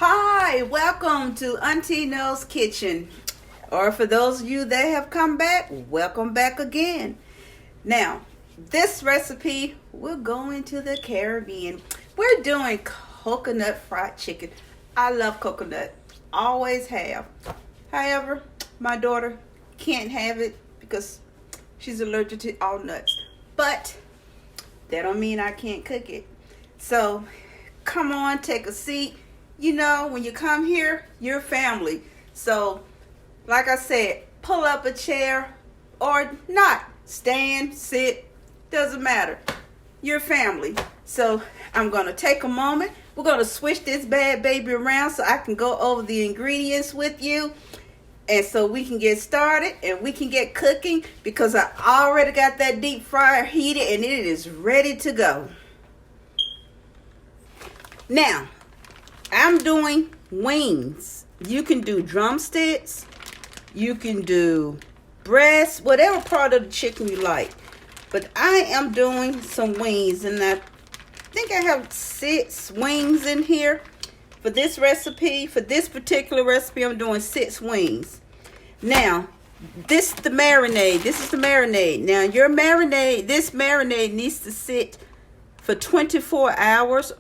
Hi, welcome to Auntie Knows Kitchen. Or for those of you that have come back, welcome back again. Now, this recipe, we're going to the Caribbean. We're doing coconut fried chicken. I love coconut, always have. However, my daughter can't have it because she's allergic to all nuts. But that don't mean I can't cook it. So, come on, take a seat. You know, when you come here, you're family. So, like I said, pull up a chair or not. Stand, sit, doesn't matter. You're family. So, I'm going to take a moment. We're going to switch this bad baby around so I can go over the ingredients with you. And so we can get started and we can get cooking because I already got that deep fryer heated and it is ready to go. Now, I'm doing wings. You can do drumsticks. You can do breast, whatever part of the chicken you like. But I am doing some wings, and I think I have 6 wings in here for this recipe. For this particular recipe, I'm doing 6 wings. Now, this is the marinade. This is the marinade. Now, this marinade needs to sit for 24 hours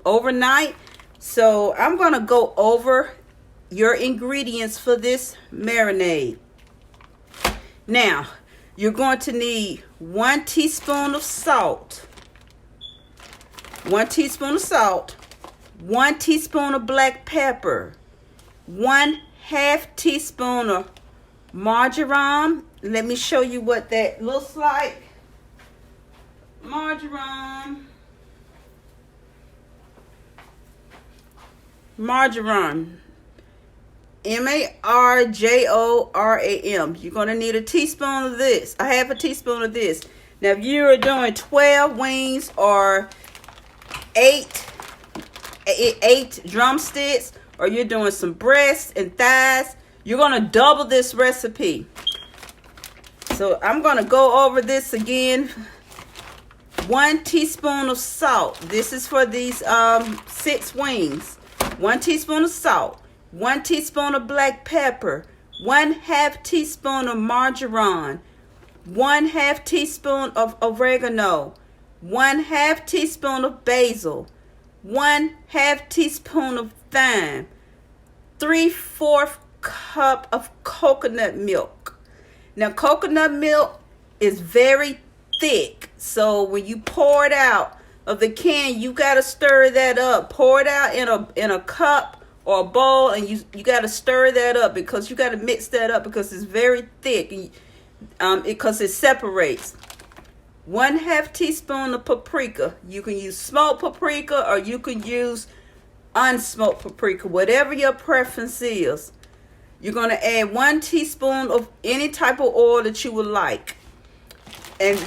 overnight. So I'm going to go over your ingredients for this marinade. Now, you're going to need 1 teaspoon of salt, 1 teaspoon of salt, 1 teaspoon of black pepper, 1/2 teaspoon of marjoram. Let me show you what that looks like. Marjoram, marjoram. You're going to need a teaspoon of this. I have a teaspoon of this. Now, if you are doing 12 wings or 8 drumsticks, or you're doing some breasts and thighs, you're going to double this recipe. So I'm going to go over this again. 1 teaspoon of salt. This is for these 6 wings. 1 teaspoon of salt, 1 teaspoon of black pepper, 1/2 teaspoon of marjoram, 1/2 teaspoon of oregano, 1/2 teaspoon of basil, 1/2 teaspoon of thyme, 3/4 cup of coconut milk. Now, coconut milk is very thick, so when you pour it out of the can, you got to stir that up. Pour it out in a cup or a bowl, and you got to stir that up because you got to mix that up because it's very thick, because it separates. 1/2 teaspoon of paprika. You can use smoked paprika or you can use unsmoked paprika, whatever your preference is. You're going to add 1 teaspoon of any type of oil that you would like. And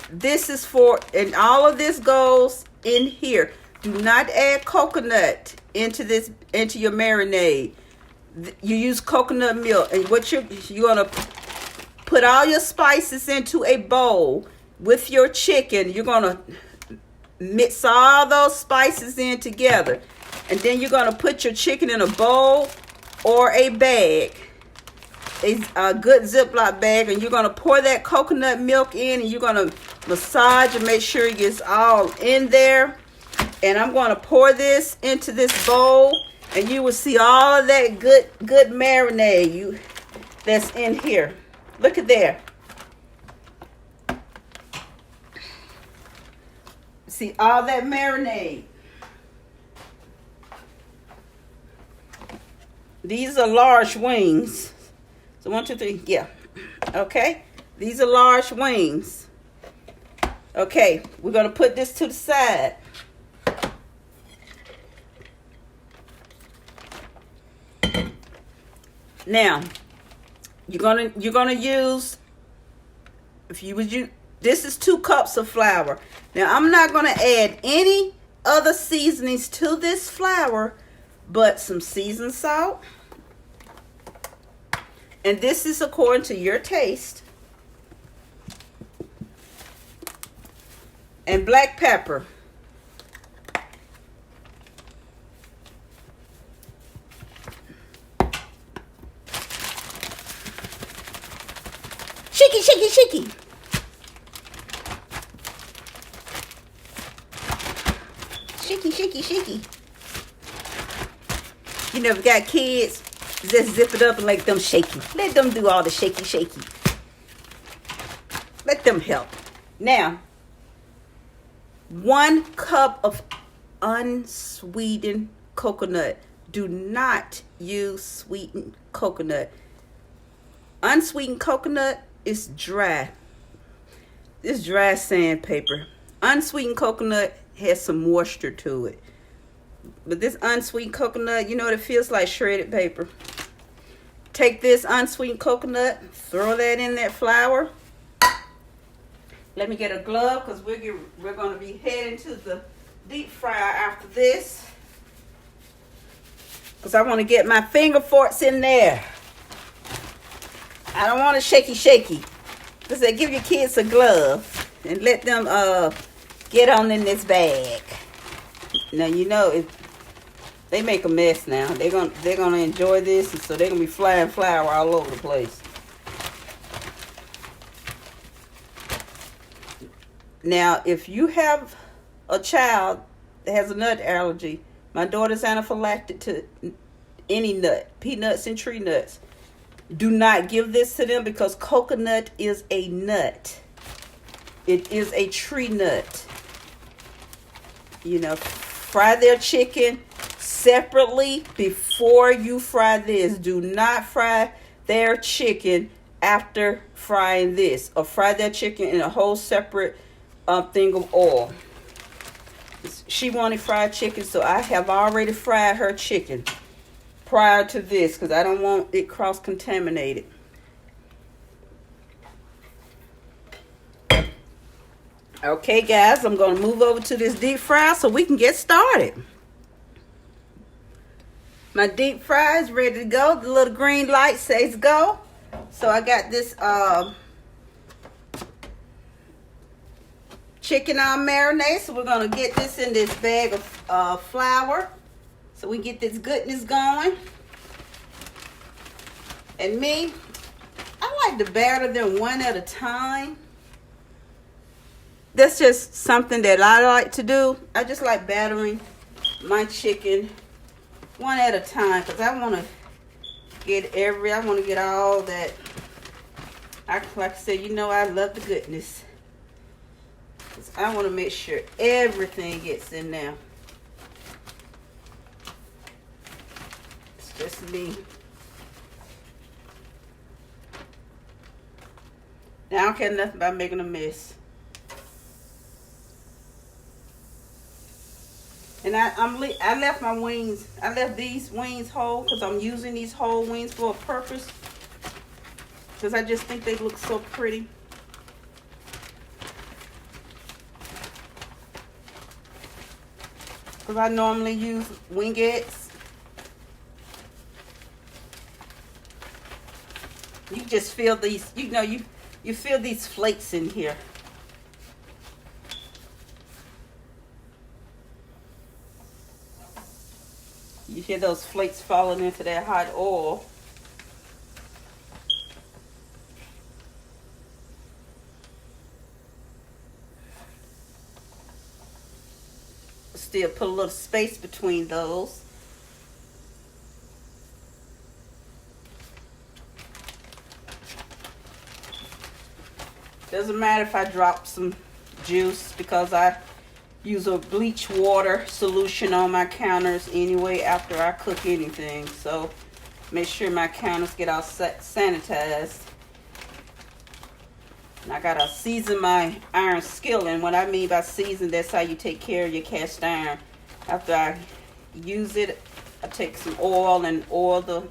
this is and all of this goes in here. Do not add coconut into your marinade. You use coconut milk, and what you're gonna put all your spices into a bowl with your chicken. You're gonna mix all those spices in together, and then you're gonna put your chicken in a bowl or a bag. A good Ziploc bag, and you're going to pour that coconut milk in, and you're going to massage and make sure it gets all in there. And I'm going to pour this into this bowl, and you will see all of that good marinade that's in here. Look at there. See all that marinade. These are large wings. So 1, 2, 3, yeah. Okay, these are large wings. Okay, we're gonna put this to the side. Now, you're gonna use, this is 2 cups of flour. Now, I'm not gonna add any other seasonings to this flour, but some seasoned salt. And this is according to your taste. And black pepper. Shaky, shaky, shaky. Shaky, shaky, shaky. You never got kids? Just zip it up and let them shaky. Let them do all the shaky, shaky. Let them help. Now, 1 cup of unsweetened coconut. Do not use sweetened coconut. Unsweetened coconut is dry. It's dry sandpaper. Unsweetened coconut has some moisture to it. But this unsweetened coconut, you know what it feels like? Shredded paper. Take this unsweetened coconut, throw that in that flour. Let me get a glove because we're going to be heading to the deep fryer after this. Because I want to get my finger forks in there. I don't want it shaky, shaky. Because they give your kids a glove and let them get on in this bag. Now, you know, they make a mess now. They're gonna enjoy this, and so they're going to be flying flour all over the place. Now, if you have a child that has a nut allergy, my daughter's anaphylactic to any nut, peanuts and tree nuts. Do not give this to them because coconut is a nut. It is a tree nut. You know, fry their chicken separately before you fry this. Do not fry their chicken after frying this, or fry their chicken in a whole separate thing of oil. She wanted fried chicken, so I have already fried her chicken prior to this because I don't want it cross-contaminated. Okay, guys, I'm going to move over to this deep fry so we can get started. My deep fry is ready to go. The little green light says go. So I got this chicken on marinade. So we're going to get this in this bag of flour so we get this goodness going. And me, I like to batter them one at a time. That's just something that I like to do. I just like battering my chicken one at a time because I want to get all that. Like I said, you know, I love the goodness. I want to make sure everything gets in there. It's just me. Now I don't care nothing about making a mess. And I left my wings. I left these wings whole because I'm using these whole wings for a purpose. Because I just think they look so pretty. Because I normally use wingettes. You just feel these, you know, you feel these flakes in here. You hear those flakes falling into that hot oil. Still put a little space between those. Doesn't matter if I drop some juice because I use a bleach water solution on my counters anyway after I cook anything. So make sure my counters get all sanitized. And I gotta season my iron skillet. And what I mean by season, that's how you take care of your cast iron. After I use it, I take some oil and oil the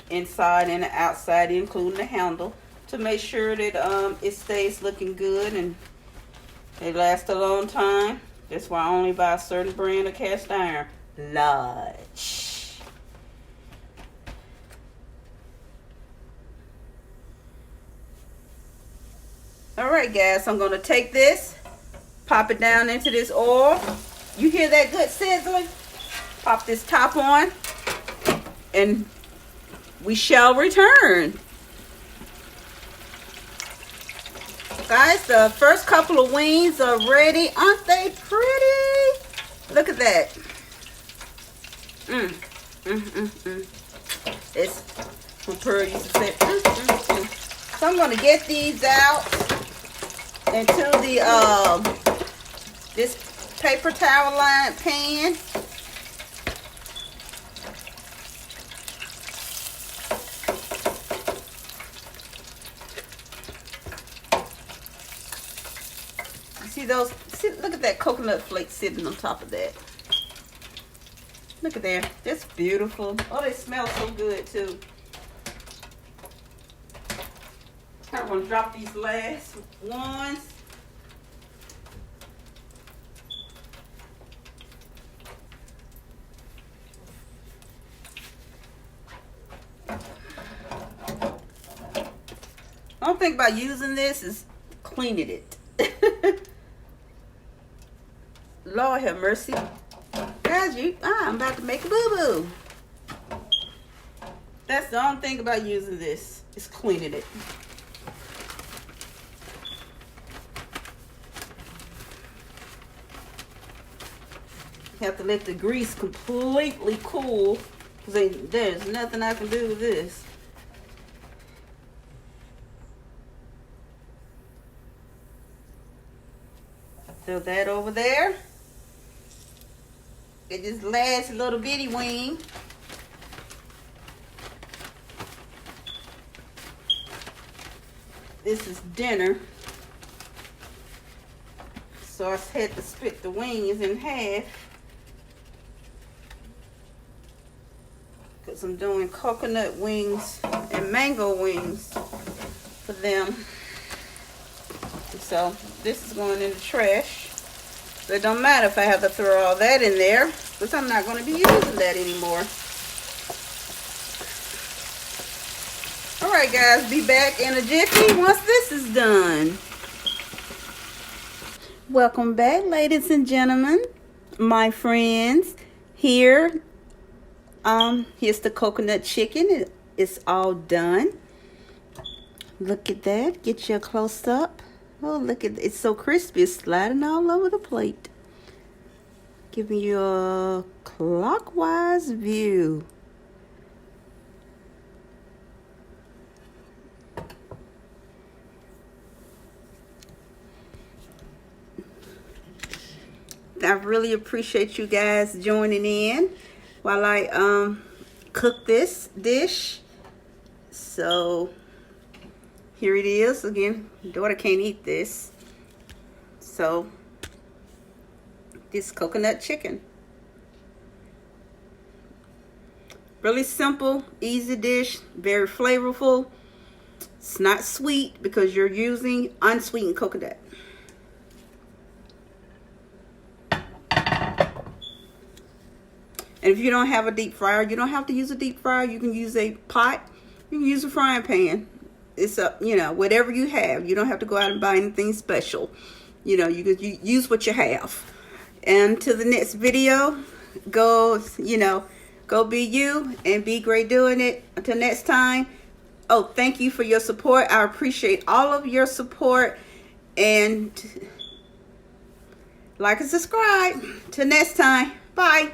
inside and the outside, including the handle, to make sure that it stays looking good and it lasts a long time. That's why I only buy a certain brand of cast iron. Large. Alright guys, I'm going to take this, pop it down into this oil. You hear that good sizzling? Pop this top on and we shall return. Guys, the first couple of wings are ready. Aren't they pretty? Look at that. It's what Pearl used to say. So I'm going to get these out into the this paper towel lined pan. See those? See, look at that coconut flake sitting on top of that. Look at there. That's beautiful. Oh, they smell so good too. I'm gonna drop these last ones. One thing about using this is cleaning it. Lord have mercy. Guys, I'm about to make a boo-boo. That's the only thing about using this, is cleaning it. You have to let the grease completely cool, because there's nothing I can do with this. Throw that over there. Get this last little bitty wing. This is dinner. So I had to split the wings in half. Because I'm doing coconut wings and mango wings for them. So this is going in the trash. So it don't matter if I have to throw all that in there, because I'm not going to be using that anymore. Alright guys, be back in a jiffy once this is done. Welcome back, ladies and gentlemen, my friends. Here's the coconut chicken. It's all done. Look at that. Get you a close up. Oh, look at it. It's so crispy. It's sliding all over the plate. Giving you a clockwise view. I really appreciate you guys joining in while I cook this dish. So here it is. Again, daughter can't eat this. So this coconut chicken. Really simple, easy dish, very flavorful. It's not sweet because you're using unsweetened coconut. And if you don't have a deep fryer, you don't have to use a deep fryer. You can use a pot. You can use a frying pan. It's up, whatever you have. You don't have to go out and buy anything special. You can use what you have. And to the next video, go be you and be great doing it. Until next time. Oh, thank you for your support. I appreciate all of your support. And like and subscribe. Till next time. Bye.